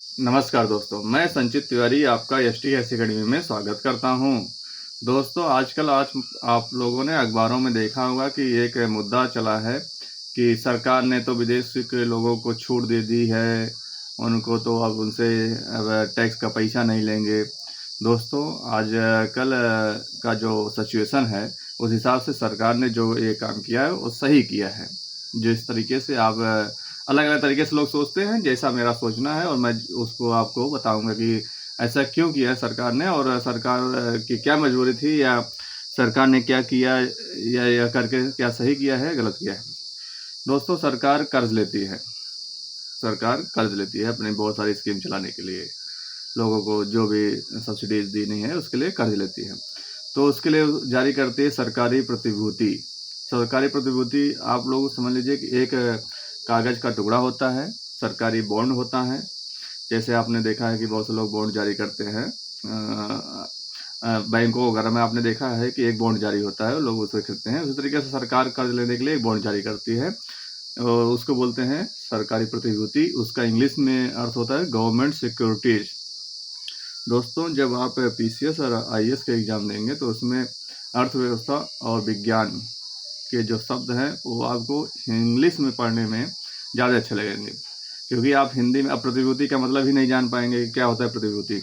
नमस्कार दोस्तों, मैं संचित तिवारी आपका एसटीएस अकेडमी में स्वागत करता हूं। दोस्तों, आज आप लोगों ने अखबारों में देखा होगा कि एक मुद्दा चला है कि सरकार ने तो विदेश के लोगों को छूट दे दी है, उनको तो अब उनसे अब टैक्स का पैसा नहीं लेंगे। दोस्तों, कल का जो सिचुएशन है, उस हिसाब से सरकार ने जो ये काम किया है, वो सही किया है। जिस तरीके से आप अलग-अलग तरीके से लोग सोचते हैं, जैसा मेरा सोचना है और मैं उसको आपको बताऊँगा कि ऐसा क्यों किया है सरकार ने और सरकार की क्या मजबूरी थी या सरकार ने क्या किया या करके क्या सही किया है, गलत किया है। दोस्तों, सरकार कर्ज़ लेती है अपनी बहुत सारी स्कीम चलाने के लिए। लोगों को जो भी सब्सिडीज़ देनी है, उसके लिए कर्ज़ लेती है। तो उसके लिए जारी करती है सरकारी प्रतिभूति। सरकारी प्रतिभूति आप लोग समझ लीजिए कि एक कागज़ का टुकड़ा होता है, सरकारी बॉन्ड होता है। जैसे आपने देखा है कि बहुत से लोग बॉन्ड जारी करते हैं। बैंकों वगैरह में आपने देखा है कि एक बॉन्ड जारी होता है, लोग उसे खरीदते हैं। उसी तरीके से सरकार कर्ज़ लेने के लिए एक बॉन्ड जारी करती है और उसको बोलते हैं सरकारी प्रतिभूति। उसका इंग्लिश में अर्थ होता है गवर्नमेंट सिक्योरिटीज़। दोस्तों, जब आप पीसीएस और आईएएस का एग्ज़ाम देंगे तो उसमें अर्थव्यवस्था और विज्ञान के जो शब्द हैं वो आपको इंग्लिश में पढ़ने में ज़्यादा अच्छे लगेंगे, क्योंकि आप हिंदी में अब प्रतिभूति का मतलब ही नहीं जान पाएंगे कि क्या होता है प्रतिभूति।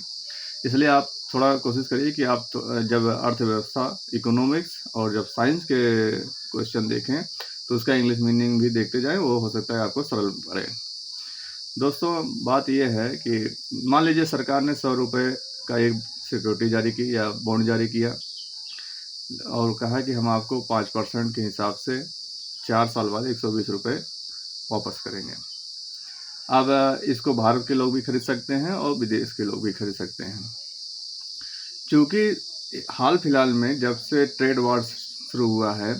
इसलिए आप थोड़ा कोशिश करिए कि आप जब अर्थव्यवस्था, इकोनॉमिक्स और जब साइंस के क्वेश्चन देखें तो उसका इंग्लिश मीनिंग भी देखते जाएं, वो हो सकता है आपको सरल पड़े। दोस्तों, बात यह है कि मान लीजिए सरकार ने 100 रुपये का एक सिक्योरिटी जारी की या बॉन्ड जारी किया और कहा कि हम आपको 5% के हिसाब से 4 साल बाद 120 रुपये वापस करेंगे। अब इसको भारत के लोग भी खरीद सकते हैं और विदेश के लोग भी खरीद सकते हैं। चूँकि हाल फिलहाल में जब से ट्रेड वॉर शुरू हुआ है,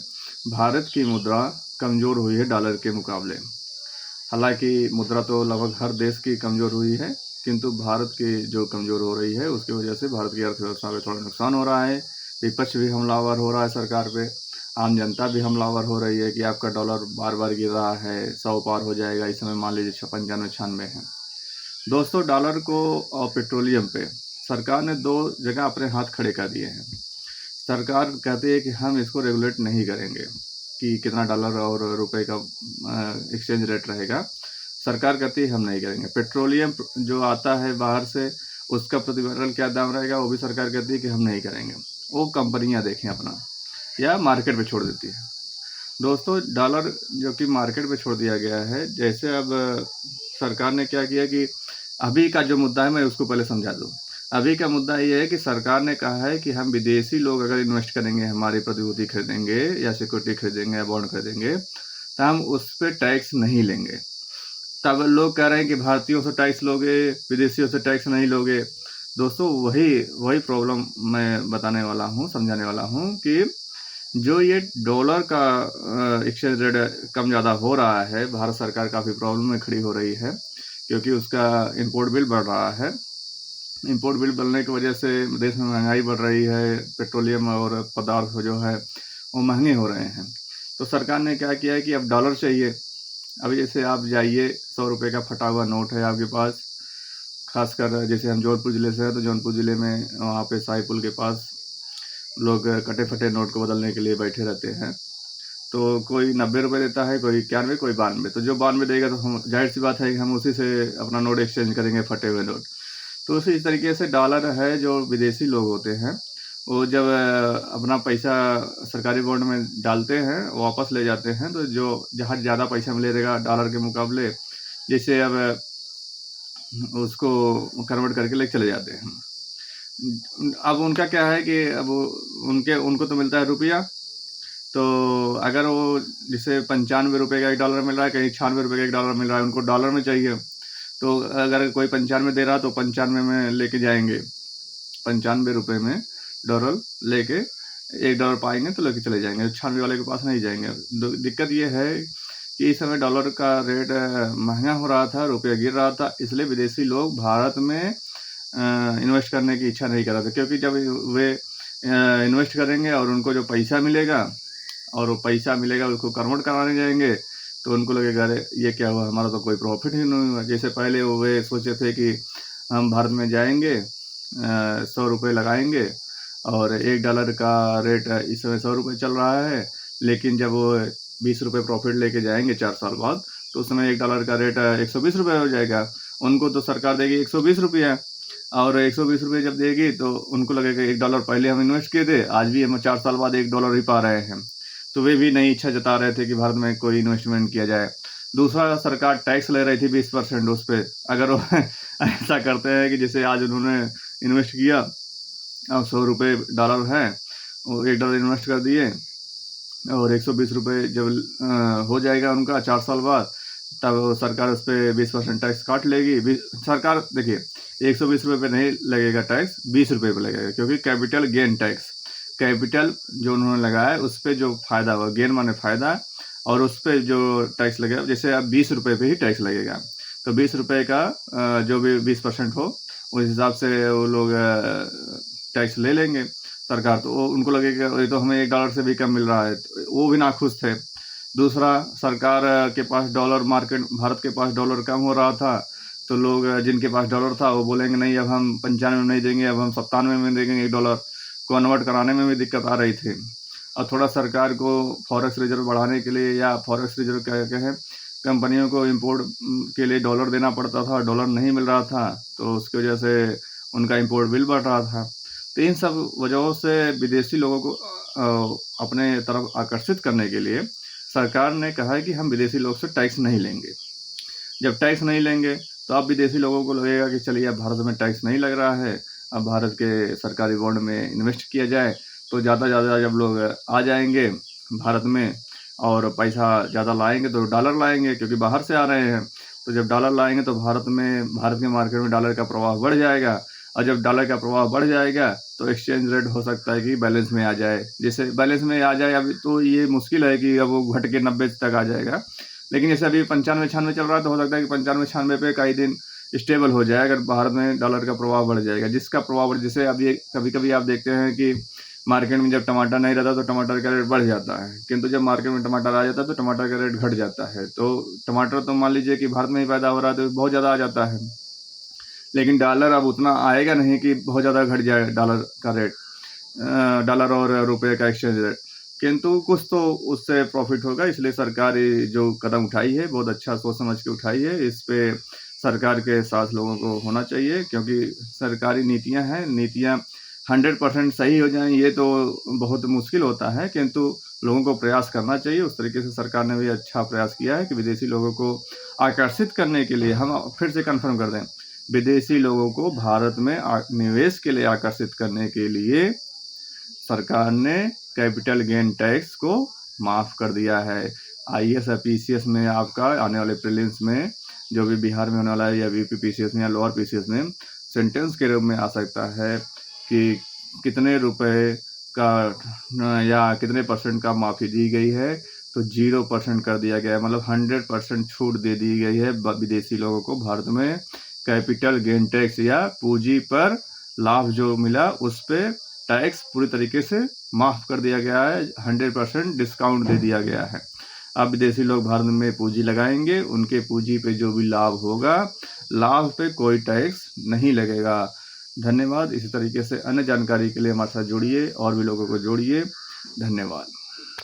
भारत की मुद्रा कमज़ोर हुई है डॉलर के मुकाबले। हालांकि मुद्रा तो लगभग हर देश की कमज़ोर हुई है, किंतु भारत की जो कमज़ोर हो रही है उसकी वजह से भारत की अर्थव्यवस्था पे थोड़ा नुकसान हो रहा है। विपक्ष भी हमलावर हो रहा है सरकार पे, आम जनता भी हमलावर हो रही है कि आपका डॉलर बार बार गिर रहा है, 100 पार हो जाएगा। इस समय मान लीजिए 95-96 है। दोस्तों, डॉलर को और पेट्रोलियम पे सरकार ने 2 जगह अपने हाथ खड़े कर दिए हैं। सरकार कहती है कि हम इसको रेगुलेट नहीं करेंगे कि कितना डॉलर और रुपए का एक्सचेंज रेट रहेगा। सरकार कहती है हम नहीं करेंगे। पेट्रोलियम जो आता है बाहर से, उसका प्रति बैरल क्या दाम रहेगा, वो भी सरकार कहती है कि हम नहीं करेंगे। वो कंपनियां देखें अपना, या मार्केट पे छोड़ देती है। दोस्तों, डॉलर जो कि मार्केट पे छोड़ दिया गया है, जैसे अब सरकार ने क्या किया कि अभी का जो मुद्दा है मैं उसको पहले समझा दूँ। अभी का मुद्दा ये है कि सरकार ने कहा है कि हम विदेशी लोग अगर इन्वेस्ट करेंगे, हमारी प्रतिभूति खरीदेंगे या सिक्योरिटी खरीदेंगे या बॉन्ड खरीदेंगे, तो हम उस पे टैक्स नहीं लेंगे। तब लोग कह रहे हैं कि भारतीयों से टैक्स लोगे, विदेशियों से टैक्स नहीं लोगे। दोस्तों, वही प्रॉब्लम मैं बताने वाला हूँ, समझाने वाला हूँ कि जो ये डॉलर का एक्सचेंज रेट कम ज़्यादा हो रहा है, भारत सरकार काफ़ी प्रॉब्लम में खड़ी हो रही है, क्योंकि उसका इम्पोर्ट बिल बढ़ रहा है। इम्पोर्ट बिल बढ़ने की वजह से देश में महंगाई बढ़ रही है, पेट्रोलियम और पदार्थ जो है वो महंगे हो रहे हैं। तो सरकार ने क्या किया है कि अब डॉलर चाहिए। अभी जैसे आप जाइए, 100 रुपये का फटा हुआ नोट है आपके पास, खासकर जैसे हम जौनपुर ज़िले से हैं तो जौनपुर ज़िले में वहाँ पे साई पुल के पास लोग कटे फटे नोट को बदलने के लिए बैठे रहते हैं। तो कोई 90 रुपये देता है, कोई 91, कोई 92। तो जो 92 देगा तो हम, जाहिर सी बात है कि हम उसी से अपना नोट एक्सचेंज करेंगे, फटे हुए नोट। तो उसी तरीके से डॉलर है, जो विदेशी लोग होते हैं वो जब अपना पैसा सरकारी बॉन्ड में डालते हैं, वापस ले जाते हैं, तो जो जहाँ ज़्यादा पैसा मिलेगा डॉलर के मुकाबले, जैसे अब उसको कन्वर्ट करके ले चले जाते हैं। अब उनका क्या है कि अब उनको तो मिलता है रुपया। तो अगर वो जैसे 95 रुपये का 1 डॉलर मिल रहा है, कहीं 96 रुपये का 1 डॉलर मिल रहा है, उनको डॉलर में चाहिए। तो अगर कोई 95 दे रहा है तो 95 में लेके जाएंगे, 95 रुपये में डॉलर लेके 1 डॉलर पाएंगे तो लेके चले जाएंगे, 96 वाले के पास नहीं जाएंगे। दिक्कत ये है कि इस समय डॉलर का रेट महंगा हो रहा था, रुपया गिर रहा था, इसलिए विदेशी लोग भारत में इन्वेस्ट करने की इच्छा नहीं कर रहे थे, क्योंकि जब वे इन्वेस्ट करेंगे और उनको जो पैसा मिलेगा और वो पैसा मिलेगा उसको कन्वर्ट कराने जाएंगे तो उनको लगेगा अरे ये क्या हुआ, हमारा तो कोई प्रॉफिट ही नहीं हुआ। जैसे पहले वो वे सोचे थे कि हम भारत में जाएंगे, 100 रुपये लगाएंगे और $1 का रेट इस समय 100 रुपये चल रहा है, लेकिन जब वो 20 रुपये प्रॉफिट लेके जाएंगे 4 साल बाद, तो उस समय $1 का रेट 120 रुपये हो जाएगा। उनको तो सरकार देगी 120 रुपये, और 120 रुपये जब देगी तो उनको लगेगा $1 पहले हम इन्वेस्ट किए थे, आज भी हम 4 साल बाद $1 ही पा रहे हैं। तो वे भी नई इच्छा जता रहे थे कि भारत में कोई इन्वेस्टमेंट किया जाए। दूसरा, सरकार टैक्स ले रही थी 20% उस पर। अगर वो ऐसा करते हैं कि जैसे आज उन्होंने इन्वेस्ट किया, अब $100 है, वो $1 इन्वेस्ट कर दिए और 120 रुपये जब हो जाएगा उनका 4 साल बाद, तब सरकार उस पर 20% टैक्स काट लेगी। सरकार देखिए 120 रुपये पे नहीं लगेगा टैक्स, 20 रुपये पे लगेगा, क्योंकि कैपिटल गेन टैक्स, कैपिटल जो उन्होंने लगाया है उस पर जो फायदा हुआ, गेन माने फायदा, और उस पर जो टैक्स लगेगा, जैसे अब 20 रुपये पे ही टैक्स लगेगा, तो 20 रुपये का जो भी 20% हो उस हिसाब से वो लोग टैक्स ले लेंगे सरकार। तो वो उनको लगेगा ये तो हमें $1 से भी कम मिल रहा है, तो वो भी नाखुश थे। दूसरा, सरकार के पास डॉलर, मार्केट भारत के पास डॉलर कम हो रहा था, तो लोग जिनके पास डॉलर था वो बोलेंगे नहीं अब हम 95 में नहीं देंगे, अब हम 97 में देंगे। $1 कन्वर्ट कराने में भी दिक्कत आ रही थी। और थोड़ा सरकार को फॉरेक्स रिजर्व बढ़ाने के लिए, या फॉरेक्स रिजर्व क्या कहें, कंपनियों को इंपोर्ट के लिए डॉलर देना पड़ता था, डॉलर नहीं मिल रहा था, तो उसकी वजह से उनका इंपोर्ट बिल बढ़ रहा था। तो इन सब वजहों से विदेशी लोगों को अपने तरफ आकर्षित करने के लिए सरकार ने कहा है कि हम विदेशी लोग से टैक्स नहीं लेंगे। जब टैक्स नहीं लेंगे तो अब विदेशी लोगों को लगेगा कि चलिए अब भारत में टैक्स नहीं लग रहा है, अब भारत के सरकारी बॉन्ड में इन्वेस्ट किया जाए, तो ज़्यादा जब लोग आ जाएंगे भारत में और पैसा ज़्यादा लाएंगे तो डॉलर लाएंगे, क्योंकि बाहर से आ रहे हैं। तो जब डॉलर लाएंगे तो भारत के मार्केट में डॉलर का प्रभाव बढ़ जाएगा, और जब डॉलर का प्रभाव बढ़ जाएगा तो एक्सचेंज रेट हो सकता है कि बैलेंस में आ जाए। जैसे बैलेंस में आ जाए, अभी तो ये मुश्किल है कि अब वो घट के 90 तक आ जाएगा, लेकिन जैसे अभी 95-96 चल रहा है, तो हो सकता है कि 95-96 पे कई दिन स्टेबल हो जाए, अगर भारत में डॉलर का प्रभाव बढ़ जाएगा। जिसका प्रभाव जैसे अभी कभी कभी आप देखते हैं कि मार्केट में जब टमाटर नहीं रहता तो टमाटर का रेट बढ़ जाता है, किंतु जब मार्केट में टमाटर आ जाता है तो टमाटर का रेट घट जाता है। तो टमाटर तो मान लीजिए कि भारत में ही पैदा हो रहा है तो बहुत ज़्यादा आ जाता है, लेकिन डॉलर अब उतना आएगा नहीं कि बहुत ज़्यादा घट जाए डॉलर का रेट, डॉलर और रुपये का एक्सचेंज रेट, किंतु कुछ तो उससे प्रॉफिट होगा। इसलिए सरकार ये जो कदम उठाई है बहुत अच्छा सोच समझ के उठाई है। इस पे सरकार के साथ लोगों को होना चाहिए, क्योंकि सरकारी नीतियां हैं, नीतियां 100% सही हो जाएं ये तो बहुत मुश्किल होता है, किंतु लोगों को प्रयास करना चाहिए। उस तरीके से सरकार ने भी अच्छा प्रयास किया है कि विदेशी लोगों को आकर्षित करने के लिए, हम फिर से कन्फर्म कर दें, विदेशी लोगों को भारत में निवेश के लिए आकर्षित करने के लिए सरकार ने कैपिटल गेन टैक्स को माफ़ कर दिया है। IAS या PCS में आपका आने वाले प्रीलिम्स में जो भी बिहार में होने वाला है, या VP PCS में या लोअर PCS में सेंटेंस के रूप में आ सकता है कि कितने रुपए का या कितने % का माफ़ी दी गई है, तो 0% कर दिया गया है, मतलब 100% छूट दे दी गई है विदेशी लोगों को भारत में कैपिटल गेन टैक्स या पूंजी पर लाभ जो मिला उस पर टैक्स पूरी तरीके से माफ़ कर दिया गया है, 100% डिस्काउंट दे दिया गया है। अब विदेशी लोग भारत में पूंजी लगाएंगे, उनके पूंजी पे जो भी लाभ होगा, लाभ पे कोई टैक्स नहीं लगेगा। धन्यवाद। इसी तरीके से अन्य जानकारी के लिए हमारे साथ जुड़िए और भी लोगों को जोड़िए। धन्यवाद।